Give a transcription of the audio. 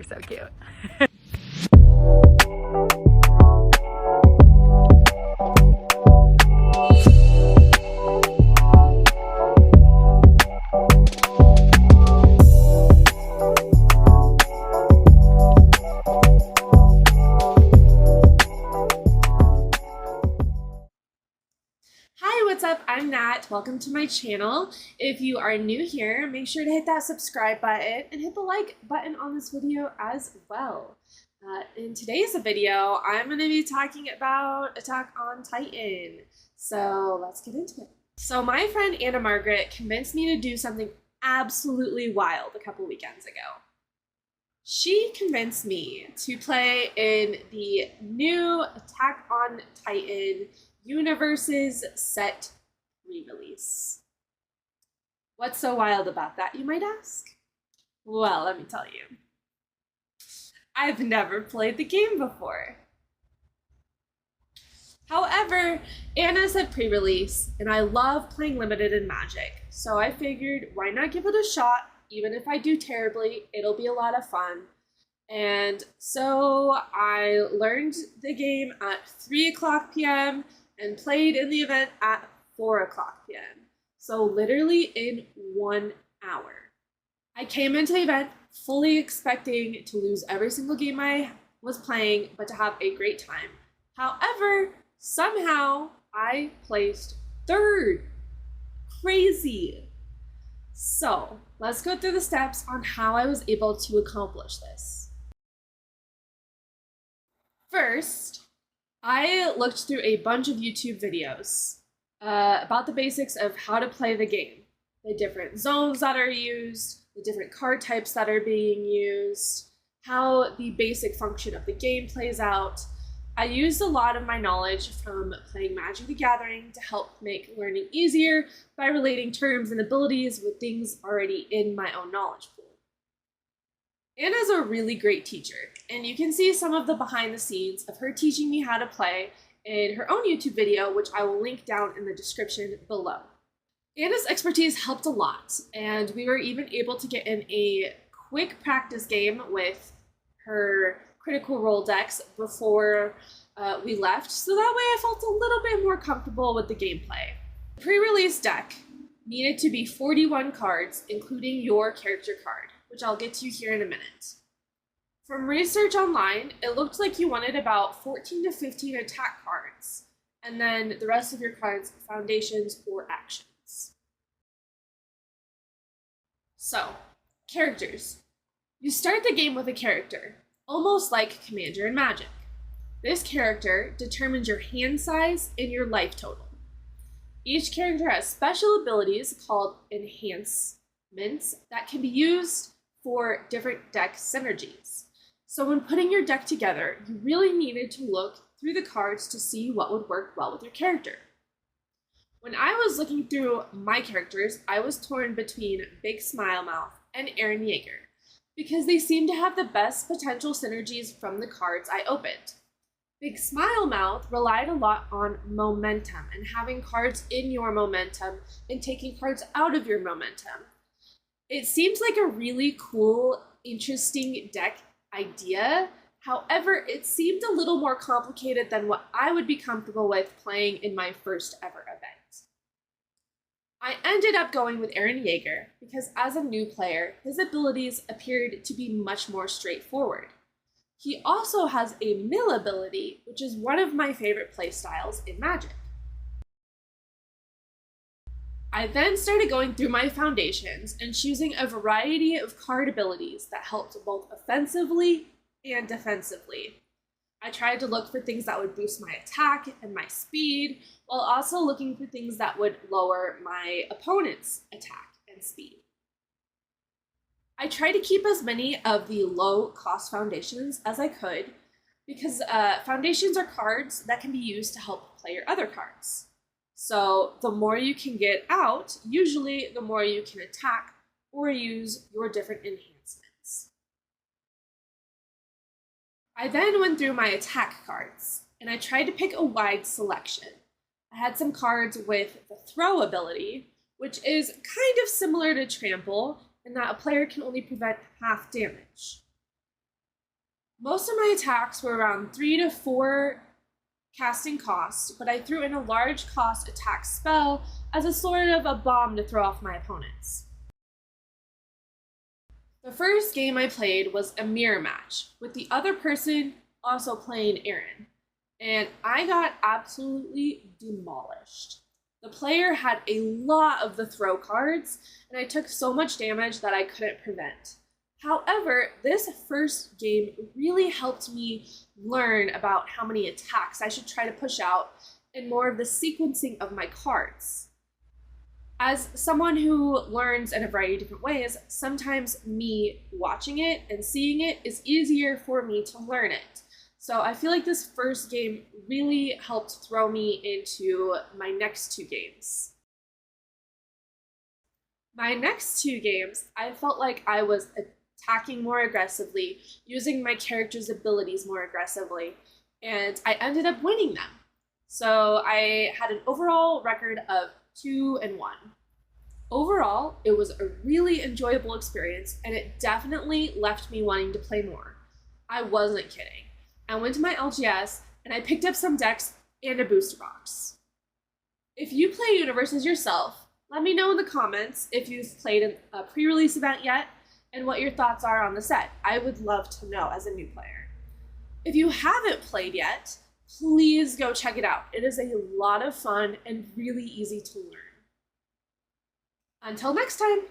You're so cute. Hi, what's up? I'm Nat. Welcome to my channel. If you are new here, make sure to hit that subscribe button and hit the like button on this video as well. In today's video, I'm going to be talking about Attack on Titan. So let's get into it. So my friend Anna Margaret convinced me to do something absolutely wild a couple weekends ago. She convinced me to play in the new Attack on Titan Universus set re-release. What's so wild about that, you might ask? Well, let me tell you. I've never played the game before. However, Anna said pre-release, and I love playing limited in Magic, so I figured why not give it a shot. Even if I do terribly, it'll be a lot of fun. And so I learned the game at 3 p.m. and played in the event at 4 p.m. So literally in 1 hour. I came into the event fully expecting to lose every single game I was playing, but to have a great time. However, somehow I placed third. Crazy. So let's go through the steps on how I was able to accomplish this. First, I looked through a bunch of YouTube videos about the basics of how to play the game, the different zones that are used, the different card types that are being used, how the basic function of the game plays out. I used a lot of my knowledge from playing Magic the Gathering to help make learning easier by relating terms and abilities with things already in my own knowledge pool. Anna's a really great teacher, and you can see some of the behind the scenes of her teaching me how to play in her own YouTube video, which I will link down in the description below. Anna's expertise helped a lot, and we were even able to get in a quick practice game with her Critical Role decks before we left, so that way I felt a little bit more comfortable with the gameplay. The pre-release deck needed to be 41 cards, including your character card, which I'll get to here in a minute. From research online, it looked like you wanted about 14 to 15 attack cards, and then the rest of your cards, foundations or actions. So, characters. You start the game with a character, almost like Commander in Magic. This character determines your hand size and your life total. Each character has special abilities called enhancements that can be used for different deck synergies. So when putting your deck together, you really needed to look through the cards to see what would work well with your character. When I was looking through my characters, I was torn between Big Smile Mouth and Eren Yeager, because they seem to have the best potential synergies from the cards I opened. Big Smile Mouth relied a lot on momentum and having cards in your momentum and taking cards out of your momentum. It seemed like a really cool, interesting deck idea. However, it seemed a little more complicated than what I would be comfortable with playing in my first ever event. I ended up going with Eren Yeager because as a new player, his abilities appeared to be much more straightforward. He also has a mill ability, which is one of my favorite playstyles in Magic. I then started going through my foundations and choosing a variety of card abilities that helped both offensively and defensively. I tried to look for things that would boost my attack and my speed, while also looking for things that would lower my opponent's attack and speed. I tried to keep as many of the low-cost foundations as I could, because foundations are cards that can be used to help play your other cards. So the more you can get out, usually the more you can attack or use your different enhancements. I then went through my attack cards, and I tried to pick a wide selection. I had some cards with the throw ability, which is kind of similar to trample, in that a player can only prevent half damage. Most of my attacks were around 3 to 4 casting cost, but I threw in a large cost attack spell as a sort of a bomb to throw off my opponents. The first game I played was a mirror match, with the other person also playing Aaron, and I got absolutely demolished. The player had a lot of the throw cards, and I took so much damage that I couldn't prevent. However, this first game really helped me learn about how many attacks I should try to push out and more of the sequencing of my cards. As someone who learns in a variety of different ways, sometimes me watching it and seeing it is easier for me to learn it. So I feel like this first game really helped throw me into my next 2 games. My next 2 games, I felt like I was attacking more aggressively, using my character's abilities more aggressively, and I ended up winning them. So I had an overall record of 2-1. Overall, it was a really enjoyable experience, and it definitely left me wanting to play more. I wasn't kidding. I went to my LGS, and I picked up some decks and a booster box. If you play Universus yourself, let me know in the comments if you've played a pre-release event yet, and what your thoughts are on the set. I would love to know as a new player. If you haven't played yet, please go check it out. It is a lot of fun and really easy to learn. Until next time!